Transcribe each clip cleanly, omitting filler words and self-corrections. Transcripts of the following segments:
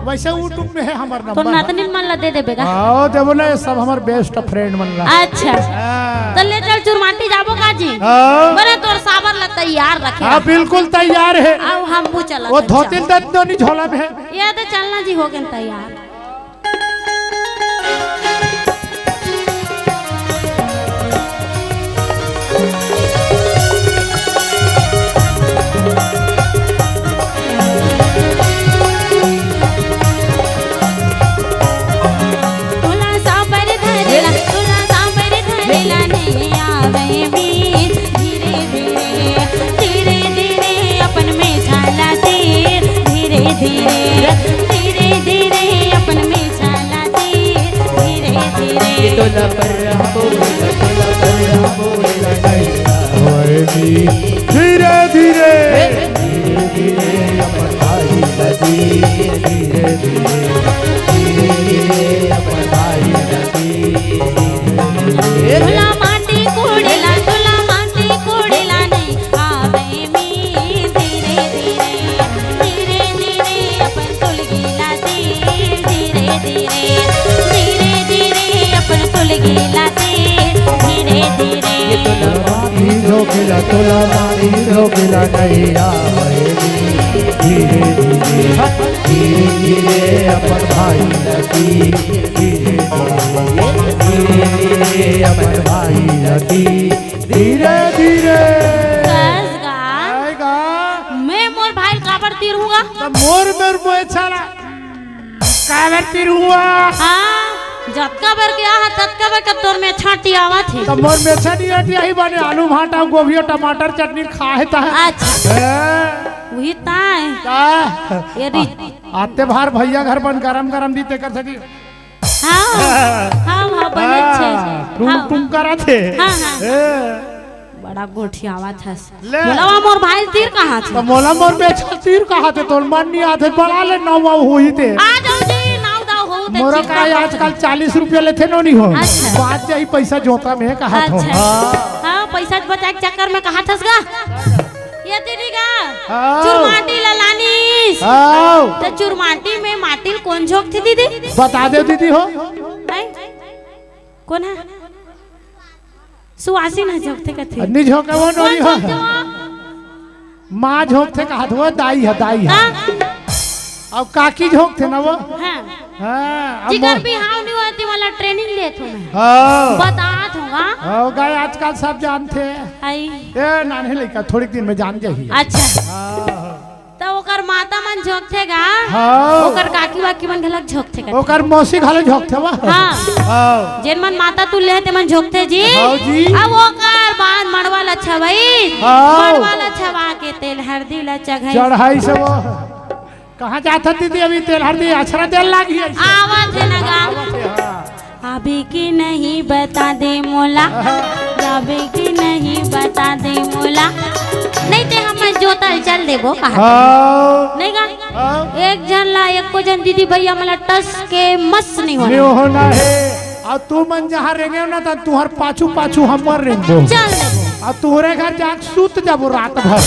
वैसे यूट्यूब में है हमार तो नंबर। नातनी मन ला दे देबेगा। आओ देबो ना सब हमार बेस्ट फ्रेंड मन ला। अच्छा तो ले चल चुरमाटी जाबो काजी। बरे तोर साबर ला तैयार रखे। हां बिल्कुल तैयार है। अब हम वो चला। वो धोतिल दनी झोला में है। ये तो चलना जी हो गए तैयार। तोला पर धीरे धीरे अपन भाई नदी धीरे धीरे अपन भाई नदी तुला माटी कोड़ेला नहीं आवे मी धीरे धीरे धीरे धीरे अपन तुल गीला धीरे धीरे धीरे धीरे अपन तुल गीला धीरे धीरे तोला मारी रोकेला नहीं आवे धीरे धीरे अपन भाई नदी धीरे धीरे अपन भाई नदी धीरे धीरे आएगा। मैं मोर भाई काबर तीर हूँगा तो मोर मोए छाला काबर तीर हुआ। हाँ जतका बार क्या है ततका बार का तोर में छाटी आवा थी। तो मोर में छाटी आटी आई बने आलू भाटा गोभी और टमाटर चटनी खाए ता है। अच्छा वही ताए ये आते बाहर भैया घर बन गरम गरम दी तेकर सदी। हाँ हाँ हाँ बने छे तुम करा थे। हाँ हाँ बड़ा गोठी आवा था। मोला मोर भाई तीर कहाँ थे। तो मोला मोर में तीर कहाँ थे तोर मन नहीं आते बड़ा ले नाव हुई थे। आ जाओ जी नाव दाव हो ते मोरा का आजकल 40 रुपया लेते नो नहीं हो। अच्छा बात जाई पैसा जोता में कहा था। हाँ पैसा बचा के चक्कर में कहा थसगा ये दीदी का चुरमाटी लानीस। तो चुरमाटी में माटी कौन झोंक थी दीदी बता दे दीदी हो। कौन है सुहासी ना झोंकते कथे नहीं झोंके वो नहीं हो। माँ झोंकते कहा था वो दाई है दाई है। अब काकी झोंकते ना वो। हाँ जिगर भी हाँ नहीं होती वाला ट्रेनिंग ले तो मैं बता दूँगा। हो गए आजकल सब जानते हैं। ए नाने लड़का थोड़ी दिन में जान जाही। अच्छा तो ओकर माता मन झोंकतेगा। ओकर काकी वाकी मन घलक झोंकतेगा। ओकर मौसी घले झोंकते वा। हाँ जेन मन माता तू ले ते मन झोंकते जी। अब ओकर बाद मड़वा ला छवाई मड़वा ला छवा के तेल हल्दी ला चढ़ाई से वो कहाँ जाता दीदी अभी तेल हल्दी अछरा तेल लागी है। आवाज है ना गा अभी की नहीं बता दे मोला अभी की नहीं बता दे मोला नहीं ते हम जोतल चल देबो कहा नहीं गा एक जन ला एक को जन दीदी भैया मला टस के मस नहीं होना है। और तू मन जहाँ रेंगे ना तो तुहर पाछू पाछू हमर रेंगो चल देबो। और तोरे घर जाके सूत जाबो रात भर।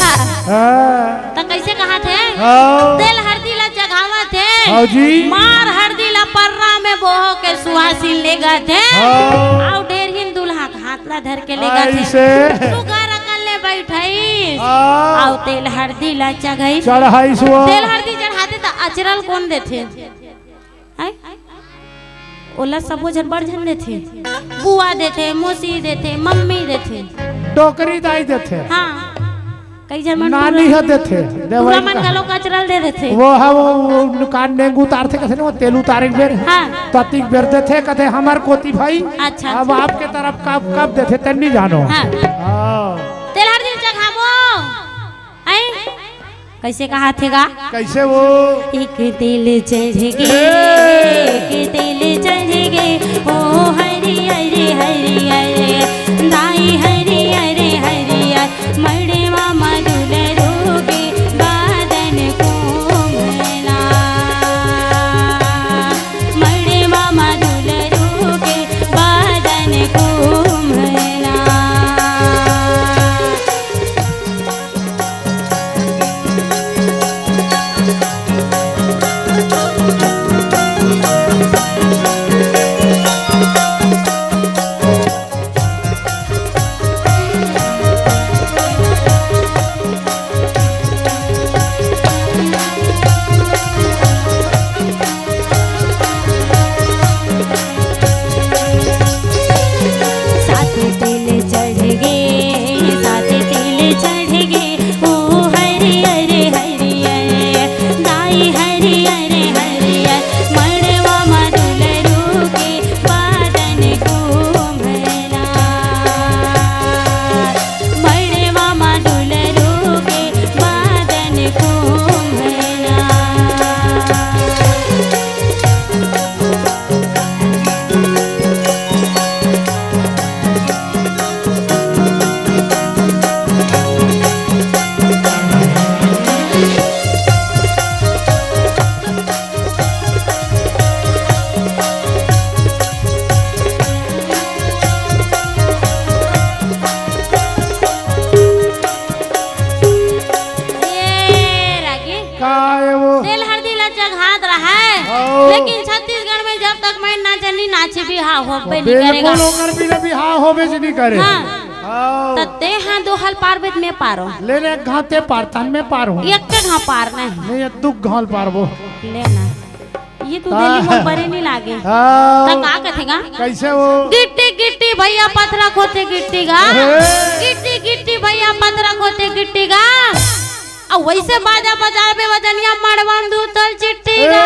तो कैसे कहा थे तेल हल्दी ला जगावा थे मार हल्दी ला पर्रा में बोहो के सुहासी ले गए थे और ढेर हिन दुल्हा हाथ ला धर के ले गए थे तू घर अकेले बैठाई और तेल हल्दी ला चढ़ाई तेल हल्दी चढ़ाते तो अचरल कौन देथे ओला सबो जन बड़ जन देथे बुआ देथे मौसी देथे मम्मी देथे टोकरी दाई देथे। हाँ कई जन नानी है देथे पूरा मन गलो कचरल दे देथे वो है वो कान नेंग उतारते कहते ना वो तेल उतारे बेर ततिक बेर देथे कहते हमार कोती भाई। अच्छा अब आपके तरफ कब कब देथे तन्नी जानो। तेल हर दिन चखाबो कैसे कहा थेगा कैसे वो एक दिल चढ़ेगे एक दिल चढ़ेगे ओ हरी हरी हरी हरी दाई हरी हरी हरी मड़े मामा दुलरोगे बादन को भला मड़े मामा दुलरोगे बादन को भला जगहात रहा है, लेकिन छत्तीसगढ़ में जब तक मैं ना जनी नाचे बिहा हो बे नहीं करेगा। लोगन बिना बिहा होबे से नहीं करे। हाँ। तते हाँ दो हल पार बेद में पारो। लेने घाते पारतान में पार हो। एक के घा पार नहीं। नहीं ये दु घाल पार वो। लेना। ये तू दिल्ली में बड़े नहीं लागे। तब क्या कथेगा? कैसे वो? गिट्टी गिट्टी भैया पत्थरा खोते गिट्टी गा। गिट्टी गिट्टी भैया पत्थरा खोते गिट्टी गा। अब वैसे बाजा बजा बे वजनिया मड़वाम दूतल चिट्टी गा।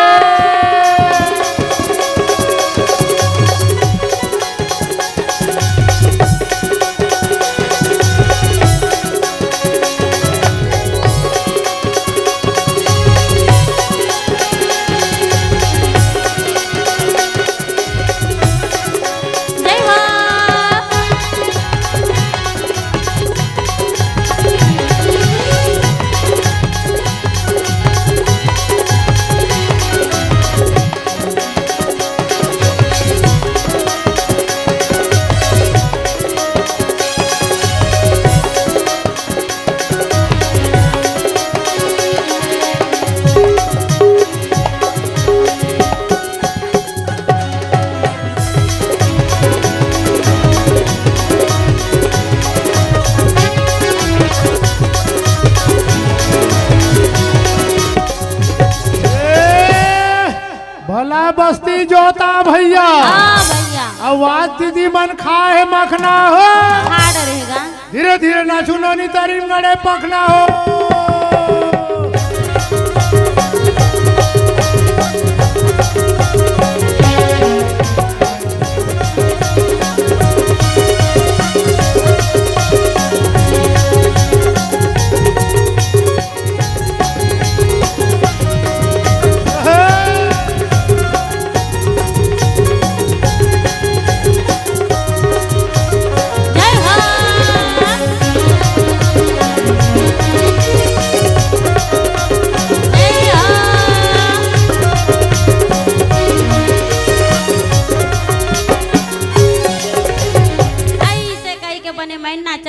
बस्ती जोता भैया। भैया आवाज दीदी मन खाए मखना हो। रहेगा धीरे धीरे नाचू नोनी तारी गड़े पखना हो।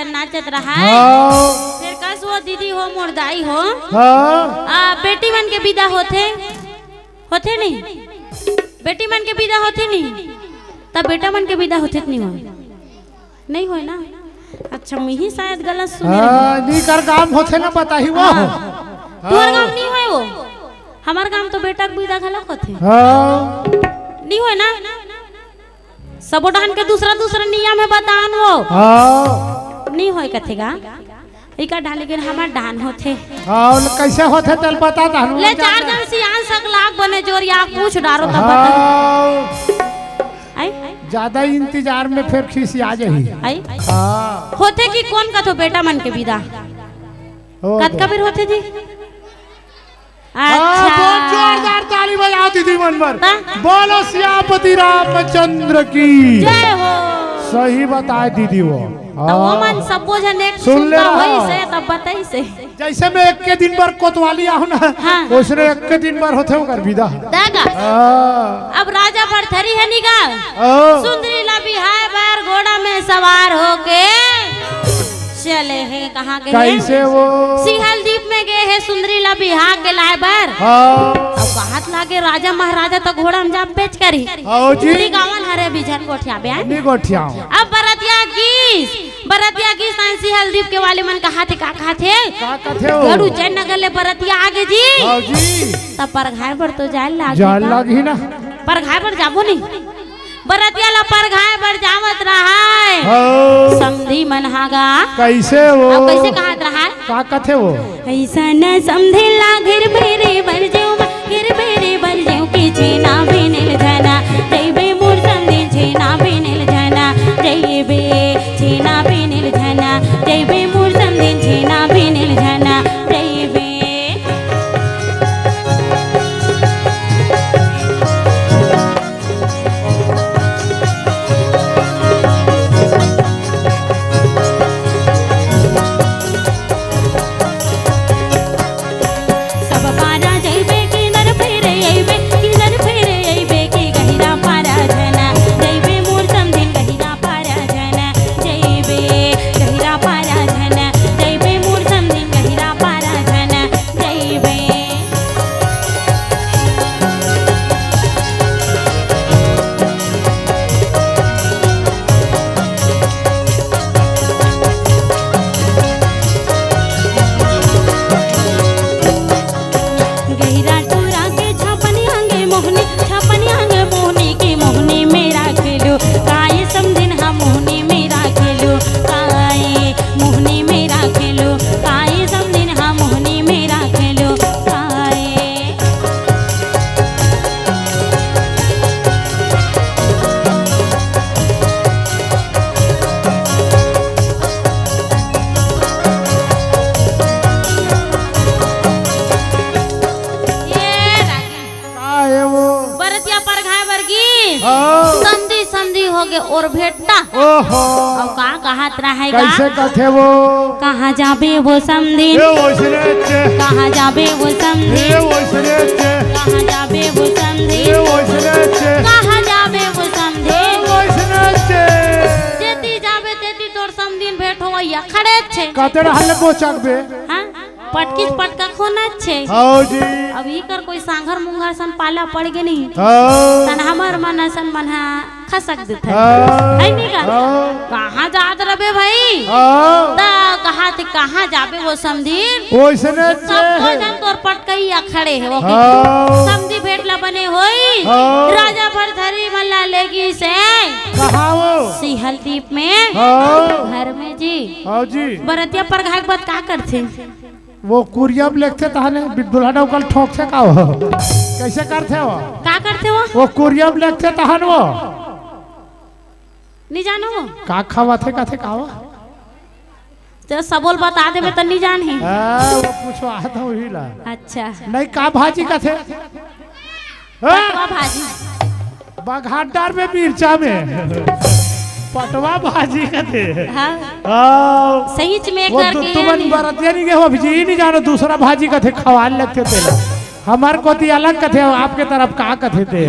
नाचत रहा है। फिर कस वो दीदी हो मुर्दाई हो। बेटी मन के विदा होते नहीं। बेटी मन के विदा होते नहीं, तब बेटा मन के विदा होते नहीं हो ना। अच्छा मैं ही शायद गलत सुने। नहीं कर काम होते ना बताही वो। तुम्हार काम नहीं है वो। हमार काम तो बेटा के विदा गलत होते। नहीं हो ना। सबोडान के दूसरा नियम है बतान वो। नहीं होय कथेगा इका डाले के हमार डान होथे। और कैसे होथे तल पता था ले 4 जन सियान सकलाक बने जोरिया पूछ डारो तब बता। आई ज्यादा इंतजार में फिर खीसी आ जाही। आई होथे कि कौन कथो बेटा मन के विदा कत कबीर होथे जी। अच्छा जोरदार ताली बजाओ दीदी मन पर। बोलो सियापति रामचंद्र की जय हो। सही बताए दीदी वो। तो वो मन सबो जन एक सुनता होई से तब बताई से। जैसे मैं एक के दिन पर कोतवाली आहू ना। उसने एक के दिन पर होते होकर विदा दागा। अब राजा भरथरी है निगा सुंदरी ला बिहाय बैर घोड़ा में सवार होके चले हैं। कहाँ गए? कैसे वो? सिंहल द्वीप में गए हैं सुंदरी ला बिहार के लाए बर। अब बात लागे राजा महाराजा तो घोड़ा हम जाम बेच करी। गावन हरे बिझन गोठिया बयान अब बरतिया की सिंहल द्वीप के वाले मन कहा थे का थे गरु जैन नगर ले बरतिया आगे जी। तब पर घाय पर तो जाल लागी ना। पर घाय पर जाबो नहीं। बरतिया ला पर घाय पर जावत रहा है। समधी मन हागा कैसे वो? अब कैसे कहत रहा है? का कथे वो? ऐसा न समधी ला घिर बेरे बर जेऊ घिर बेरे बर जेऊ की छेना बिनेल जना जइबे मोर समधी छेना बिनेल जना जइबे छेना बिनेल जना जइबे मोर समधी छेना बिनेल जना जइबे। सब पारा जइबे मोहनी छपनिया गे मोहनी की मोहनी मेरा खेलो काय समदिन हा मोहनी मेरा खेलो काय मोहनी मेरा खेलो काय समदिन हा मोहनी मेरा खेलो काय काय वो बरतिया पर घाय वर्गी हाँ समधी समधी हो गए और भेटता ओहो अब का कहत रहेगा कैसे कथे वो कहाँ जाबे वो समधी ये वैसने चे कहाँ जाबे वो समधी ये वैसने चे कहाँ जाबे वो समधी ये वैसने चे कहाँ जाबे वो समधी वैसने चे जेती जाबे तेती तोर समदीन भेट हो या खड़े छे कते रहले बोचक बे हां पटकिस पटका खोना छे हां जी अभी कर कोई सांघर मुंघर सन पाला पड़ गे नहीं हां तन हमर मन सन मना खसक देत है हाँ। है नहीं का कहाँ जात रबे भाई हां ता कहाँ जाबे वो समदीन वैसने सब चे कोई जन तोर पटकैया खड़े है वो हां समधी भेटला बने होई हाँ। राजा भरथरी मल्ला लेगी से कहाँ वो सिहल दीप में हां घर में जी हां जी बरतिया पर घाट बात का करथे वो कुरियम लिखते तहने दुल्हा डौकल ठोक से का हो कैसे करते वो का करथे वो कुरियम लिखते तहन वो नहीं जानो वो का खावाथे काथे कावा तो सबोल बता देबे त नहीं जान है वो पूछो आता वही ला अच्छा नहीं का भाजी काथे पटवा भाजी बघाटार में मिर्चा में पटवा भाजी काथे हां आओ सही में वो करके तुमन बरतिया नहीं गए भाजी नहीं जानो दूसरा भाजी काथे खवाल लगते थे हमार कोती अलग कथे आपके तरफ का कथे थे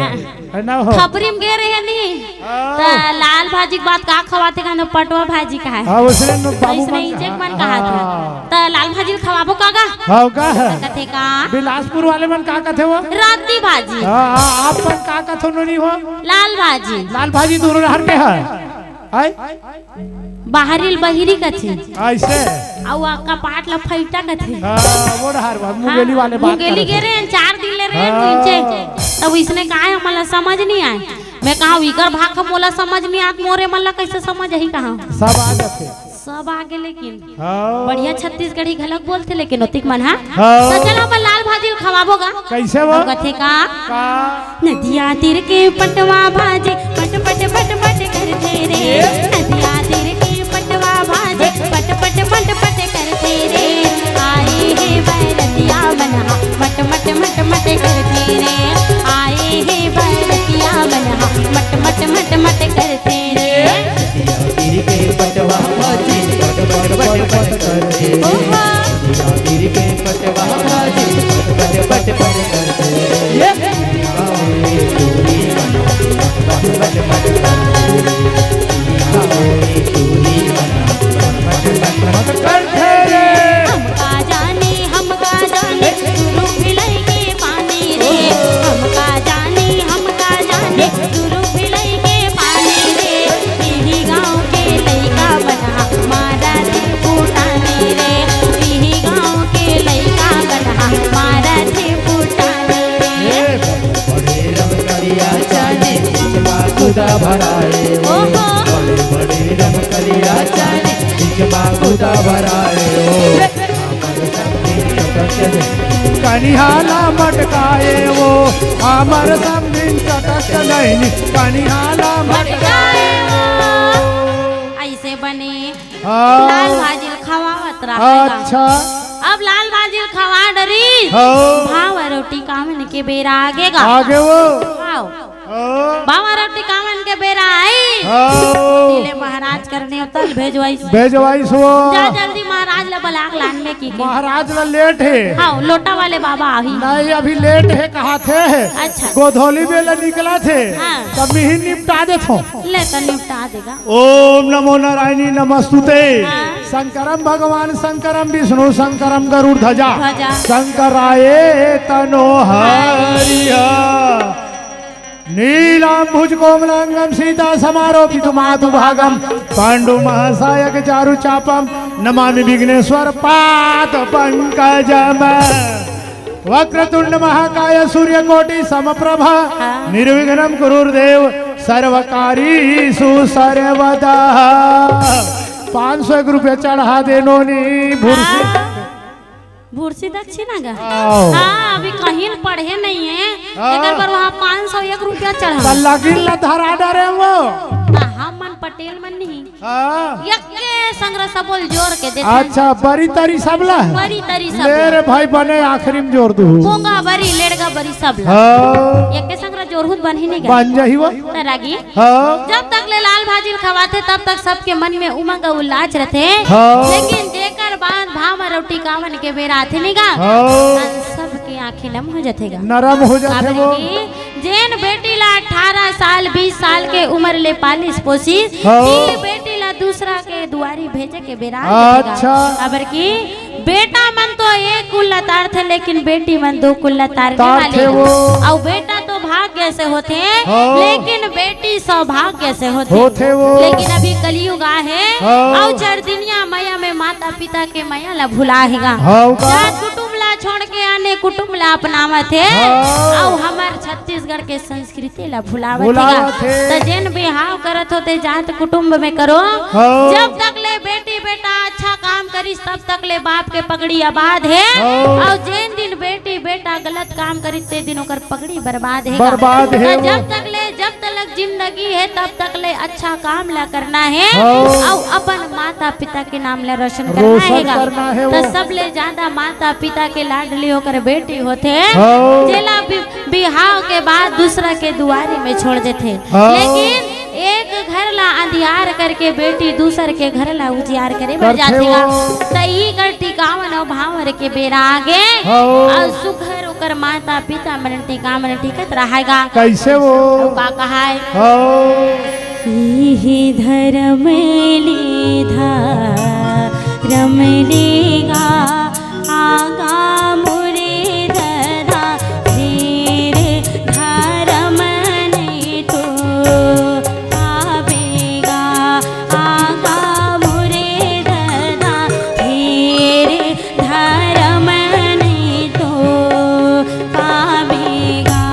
है ना हो खबरी में गे रहे नहीं त लाल भाजी के बात का खवाते का पटवा भाजी का है हां उसने बाबू इसने इजे मन कहा था त लाल भाजी खवाबो कागा हां का है कथे का बिलासपुर वाले मन का कथे वो राती भाजी हां आप मन का कथो नहीं हो लाल भाजी लाल भाजी दोनों हर के है आई बाहरिल बहिरी कथे ऐसे औ का पाट ल फैटा कथे हां वो हर बात मुंगेली वाले बात मुंगेली गे रे 4 दिन ले रे नीचे तब इसने कहा हमला समझ नहीं आए मैं कहा इकर भाग हम मोला समझ नहीं आत मोरे मल्ला कैसे समझ ही कहा सब आ जाते सब आगे लेकिन हां बढ़िया छत्तीसगढ़ी घलक बोलते लेकिन ओतिक मन हां हाँ। तो चलो अपन लाल भाजी खवाबोगा कैसे वो कथे का का नदिया तीर के पटवा भाजे पट पट पट पट करते रे नदिया तीर के पटवा भाजे पट पट पट पट करते रे आए हे बैरतिया बना मट मट मट मट करते रे आए हे बैरतिया बना मट मट मट मट करते रे तीर के पटवा भाजी पट पट पट पट करते ओहो तीर के पटवा भाजी पट पट पट करते ये चोरी बना पट पट पट करते चोरी बना पट पट पट करते रे हमका जाने गुरु भिलाई के पानी रे हमका जाने गुरु भिलाई के पानी रे यही गाँव के लइका बना मारा थे फूटानी रे यही गाँव के लइका बना मारा थे फूटानी रे बड़े रंग करिया चाने खुदा भराए ओहो बड़े रंग करिया चाने खुदा भराए कनिहाला मटकाए वो हमर समदिन चटक नहीं कनिहाला मटकाए ऐसे बने हाँ। लाल भाजी खवावत रहा अच्छा अब लाल भाजी खवा डरी हाँ। भाव रोटी कामन के बेरा आगेगा आगे वो भाव हाँ। बाबा रोटी कामन के बेरा आई हाँ। ले महाराज करने तल भेजवाई भेजवाई सो जा जल्दी महाराज ले बलाक लान में की महाराज ला लेट है हाँ लोटा वाले बाबा आही नहीं अभी लेट है कहा थे अच्छा गोधौली बेला निकला थे हाँ। तब ही निपटा दे थो ले तो निपटा देगा ओम नमो नारायणी नमस्तुते हाँ। शंकरम भगवान शंकरम विष्णु शंकरम गरुड़ ध्वजा ध्वजा। शंकराय तनो हरिया नीलांबुज कोमलांगम सीता समारोपित मातुभागम पांडु महासायक चारु चापम नमामि विघ्नेश्वर पाद पंकजम वक्रतुंड महाकाय सूर्यकोटि समप्रभा निर्विघ्नं कुरुर्देव सर्वकारीषु सर्वदा। 500 रुपया चढ़ा देनो नी भूर्सी दक्षिणा गा। हाँ अभी कहीं पढ़े नहीं है एक बार वहाँ 501 रुपया चढ़ा लगिन धरा डरे वो हम मन पटेल मन नहीं यके संग्रह सबोल जोर के देते। अच्छा बड़ी तरी सबला बड़ी तरी सब मेरे भाई बने आखिरी में जोर दू पोंगा बड़ी लेड़गा बड़ी सबला यके संग्रह जोर हुत बन ही नहीं गया बन जाही वो तरागी जब तक ले लाल भाजी खवाते तब तक सबके मन में उमंग उल्लास रहते लेकिन जेकर बाद भाव रोटी कावन के बेरा आथे नहीं गा सबके आंखें नम हो जातेगा नरम हो जाते वो जेन बेटी ला 18 साल 20 साल के उम्र ले पालिस पोसिस बेटी ला दूसरा के दुआरी भेजे के बेरा अच्छा अबर की बेटा मन तो एक कुल्ला तार थे लेकिन बेटी मन 2 कुल्ला तारने वाले और बेटा तो भाग्य से होते लेकिन बेटी सौभाग्य से होते लेकिन अभी कलयुग है और चर दुनिया माया में माता पिता के माया ला भुला हैगा कुटुंब ला छोड़ के आने कुटुंब ला अपनावत है और हमार छत्तीसगढ़ के संस्कृति ला भुलावत है तो जेन बिहाव करत होते जात कुटुंब में करो जब तक ले बेटी बेटा अच्छा काम करी तब तक ले बाप के पगड़ी आबाद है और जेन दिन बेटी बेटा गलत काम करी ते दिन ओकर पगड़ी बर्बाद है जब तक जिंदगी है तब तक ले अच्छा काम ला करना है और अपन माता पिता के नाम ले रोशन करना है तो सब ले ज्यादा माता पिता के लाडली होकर बेटी होते जेला बिहाव के बाद दूसरा के दुआरी में छोड़ देते लेकिन एक घर ला अंधियार करके बेटी दूसर के घर ला उजियार करे बढ़ जातेगा तई कर टिकावन और भावर के बेरा आगे और सुखर ओकर माता पिता मन टिका मन टिकत रहेगा कैसे वो का कहा है ही धर्म लीधा रमलेगा आगा मुरे धरा धीरे धर्म नहीं तो आवेगा आगा मुरे धरा धीरे धर्म नहीं तो पावेगा।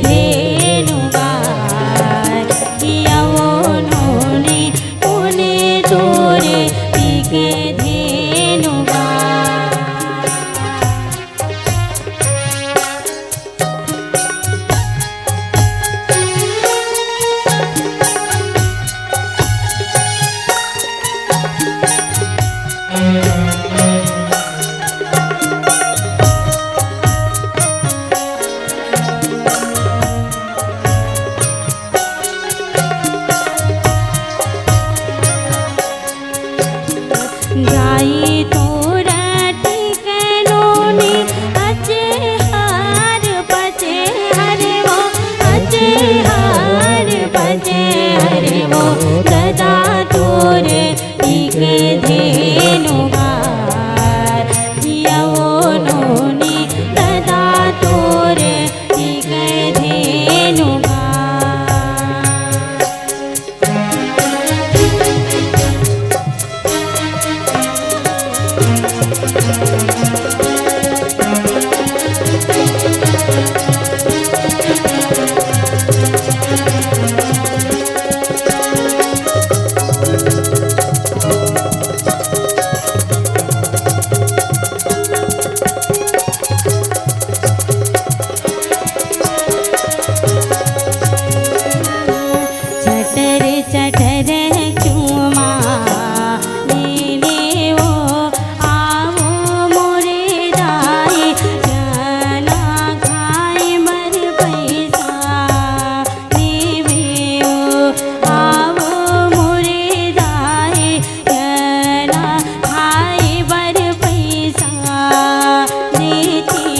धेनु गाय किया वो नोनी तूने तोरे पी के धेनु गाय। गाई तोरा टिकनोनी अचे हार बजे हरे वो अचे हार बजे हरे वो गदा तोरे टिके धेनु गाय किया वो नोनी गदा तोरे टिके धेनु चटर चटर चूमा नीले वो आवो मोरे दाई जाना खाए मर पैसा नीवे वो आवो मोरे दाई जाना खाए मर पैसा नीचे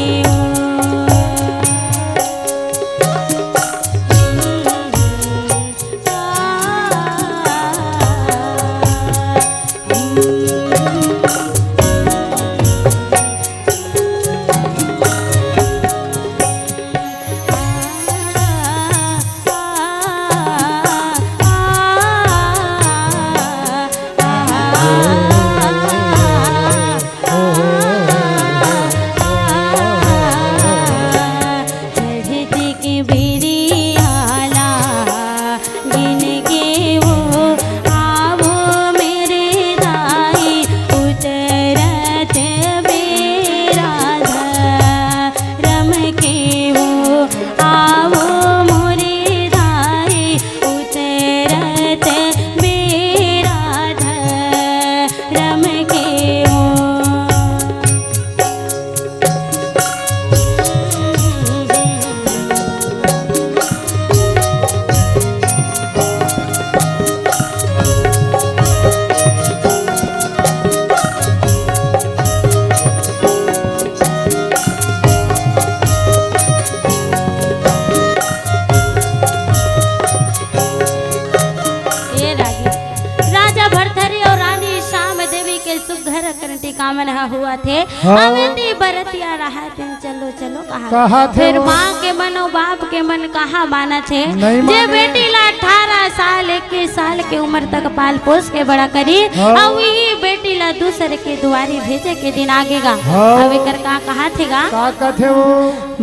कामन हुआ थे अवेंदी बरतिया रहा थे चलो चलो कहा फिर माँ के मन और बाप के मन कहाँ माना थे जे बेटी ला 18 साल 21 साल के उम्र तक पाल पोस के बड़ा करी और वही बेटी ला दूसरे के दुआरी भेजे के दिन आगेगा अब कर कहा थेगा का थे वो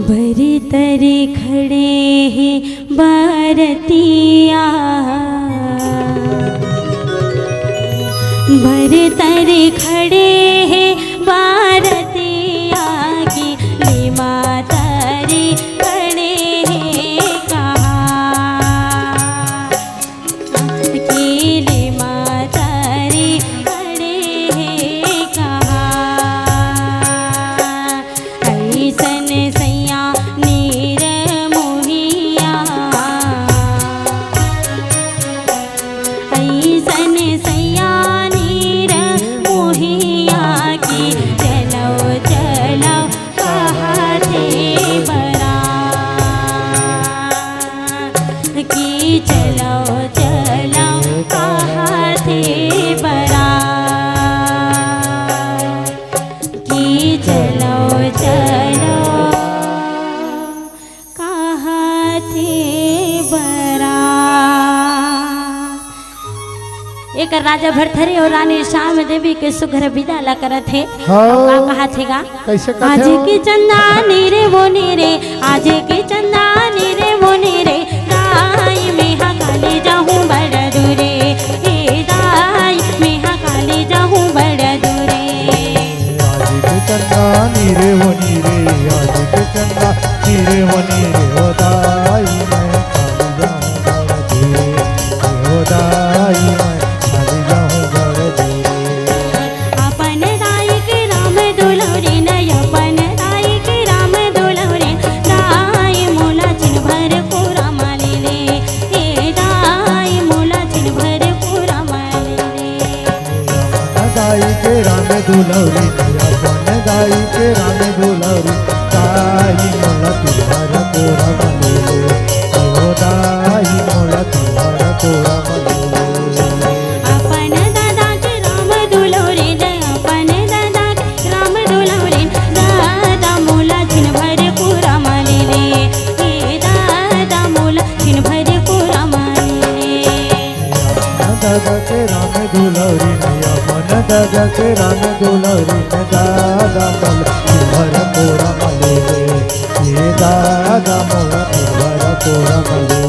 बरी तरी खड़े हैं बरतिया भरे तरे खड़े हैं भारतिया की लीमा तारी खड़े हैं कहाँ की लीमा तारी खड़े हैं कहाँ ऐसन सैया नीर मोहिया ऐसन सैया एक राजा भरथरी और रानी श्याम देवी के सुघर विदा ला करत है कहा थेगा कैसे आज की चंदा नीरे वो नीरे आज की चंदा नीरे दुलरी दाई मोला तुम्हारा कोरा मले ओ दाई मोला तुम्हारा कोरा मले अपन दादा के राम दुलौरी दे अपन दादा के राम दुलौरी दादा मोला दिन भर पूरा माले रे हे दादा मोला दिन भर पूरा माले दादा के राम दुलरी नया मन दादा के राम दुलरी न दादा मोल तुम्हारा कोरा मले ये दादा मोला तुम्हारा कोरा मले